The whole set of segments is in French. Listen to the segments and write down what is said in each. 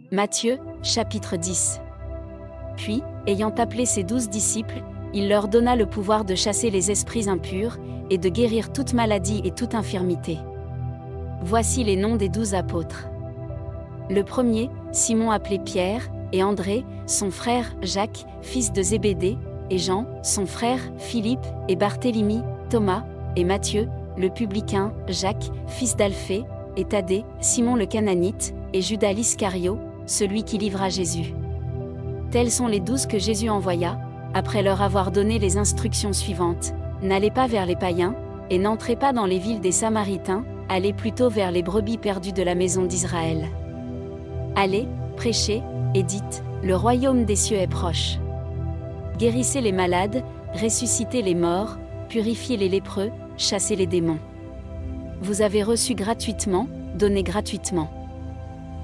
Matthieu, chapitre 10. Puis, ayant appelé ses 12 disciples, il leur donna le pouvoir de chasser les esprits impurs, et de guérir toute maladie et toute infirmité. Voici les noms des 12 apôtres. Le premier, Simon appelé Pierre, et André, son frère, Jacques, fils de Zébédée, et Jean, son frère, Philippe, et Barthélemy, Thomas, et Matthieu, le publicain, Jacques, fils d'Alphée, et Thaddée, Simon le Cananite, et Judas l'Iscario, celui qui livra Jésus. Tels sont les 12 que Jésus envoya, après leur avoir donné les instructions suivantes: n'allez pas vers les païens, et n'entrez pas dans les villes des Samaritains, allez plutôt vers les brebis perdues de la maison d'Israël. Allez, prêchez, et dites, le royaume des cieux est proche. Guérissez les malades, ressuscitez les morts, purifiez les lépreux, chassez les démons. Vous avez reçu gratuitement, donnez gratuitement.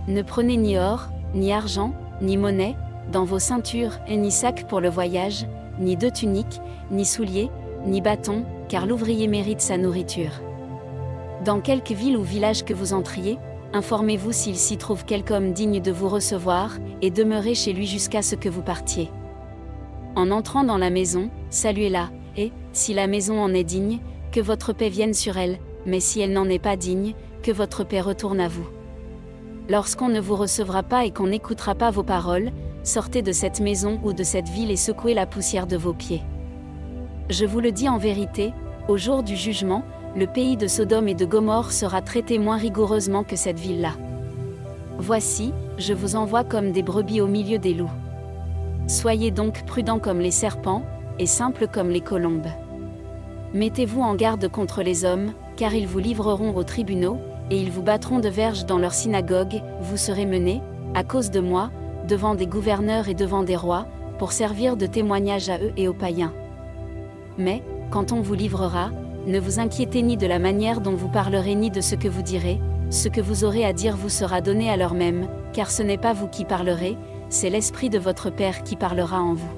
Ne prenez ni or, ni argent, ni monnaie, dans vos ceintures, et ni sac pour le voyage, ni deux tuniques, ni souliers, ni bâton, car l'ouvrier mérite sa nourriture. Dans quelque ville ou village que vous entriez, informez-vous s'il s'y trouve quelque homme digne de vous recevoir, et demeurez chez lui jusqu'à ce que vous partiez. En entrant dans la maison, saluez-la, et, si la maison en est digne, que votre paix vienne sur elle, mais si elle n'en est pas digne, que votre paix retourne à vous. Lorsqu'on ne vous recevra pas et qu'on n'écoutera pas vos paroles, sortez de cette maison ou de cette ville et secouez la poussière de vos pieds. Je vous le dis en vérité, au jour du jugement, le pays de Sodome et de Gomorrhe sera traité moins rigoureusement que cette ville-là. Voici, je vous envoie comme des brebis au milieu des loups. Soyez donc prudents comme les serpents, et simples comme les colombes. Mettez-vous en garde contre les hommes, car ils vous livreront aux tribunaux, et ils vous battront de verges dans leurs synagogues, vous serez menés, à cause de moi, devant des gouverneurs et devant des rois, pour servir de témoignage à eux et aux païens. Mais, quand on vous livrera, ne vous inquiétez ni de la manière dont vous parlerez ni de ce que vous direz, ce que vous aurez à dire vous sera donné à l'heure même, car ce n'est pas vous qui parlerez, c'est l'Esprit de votre Père qui parlera en vous.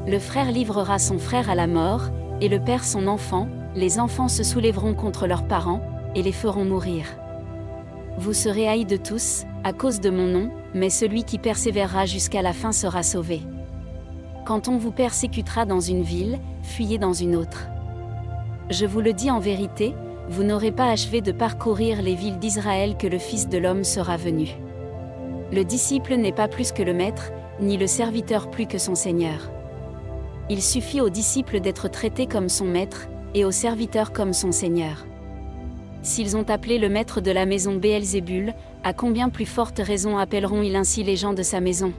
Le frère livrera son frère à la mort, et le père son enfant, les enfants se soulèveront contre leurs parents, et les feront mourir. Vous serez haïs de tous, à cause de mon nom, mais celui qui persévérera jusqu'à la fin sera sauvé. Quand on vous persécutera dans une ville, fuyez dans une autre. Je vous le dis en vérité, vous n'aurez pas achevé de parcourir les villes d'Israël que le Fils de l'homme sera venu. Le disciple n'est pas plus que le maître, ni le serviteur plus que son Seigneur. Il suffit au disciple d'être traité comme son maître, et au serviteur comme son Seigneur. S'ils ont appelé le maître de la maison Béelzébul, à combien plus forte raison appelleront-ils ainsi les gens de sa maison?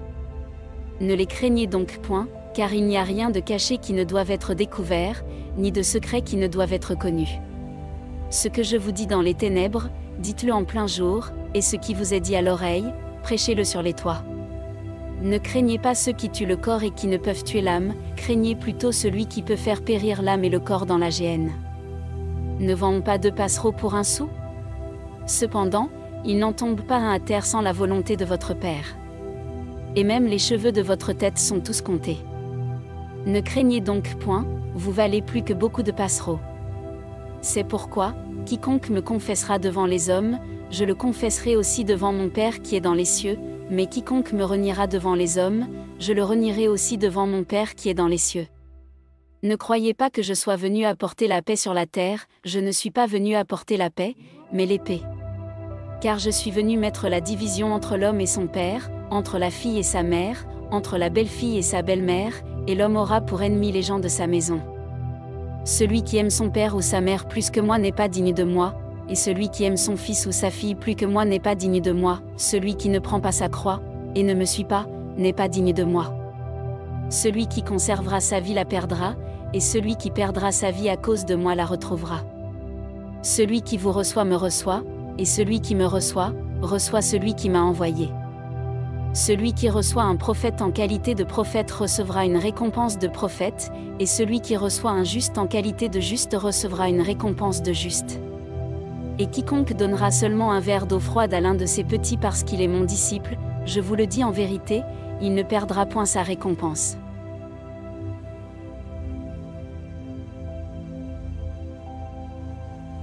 Ne les craignez donc point, car il n'y a rien de caché qui ne doive être découvert, ni de secret qui ne doive être connu. Ce que je vous dis dans les ténèbres, dites-le en plein jour, et ce qui vous est dit à l'oreille, prêchez-le sur les toits. Ne craignez pas ceux qui tuent le corps et qui ne peuvent tuer l'âme, craignez plutôt celui qui peut faire périr l'âme et le corps dans la géhenne. Ne vend-on pas 2 passereaux pour 1 sou? Cependant, il n'en tombe pas un à terre sans la volonté de votre Père. Et même les cheveux de votre tête sont tous comptés. Ne craignez donc point, vous valez plus que beaucoup de passereaux. C'est pourquoi, quiconque me confessera devant les hommes, je le confesserai aussi devant mon Père qui est dans les cieux, mais quiconque me reniera devant les hommes, je le renierai aussi devant mon Père qui est dans les cieux. Ne croyez pas que je sois venu apporter la paix sur la terre, je ne suis pas venu apporter la paix, mais l'épée. Car je suis venu mettre la division entre l'homme et son père, entre la fille et sa mère, entre la belle-fille et sa belle-mère, et l'homme aura pour ennemi les gens de sa maison. Celui qui aime son père ou sa mère plus que moi n'est pas digne de moi, et celui qui aime son fils ou sa fille plus que moi n'est pas digne de moi, celui qui ne prend pas sa croix, et ne me suit pas, n'est pas digne de moi. Celui qui conservera sa vie la perdra, et celui qui perdra sa vie à cause de moi la retrouvera. Celui qui vous reçoit me reçoit, et celui qui me reçoit, reçoit celui qui m'a envoyé. Celui qui reçoit un prophète en qualité de prophète recevra une récompense de prophète, et celui qui reçoit un juste en qualité de juste recevra une récompense de juste. Et quiconque donnera seulement un verre d'eau froide à l'un de ces petits parce qu'il est mon disciple, je vous le dis en vérité, il ne perdra point sa récompense.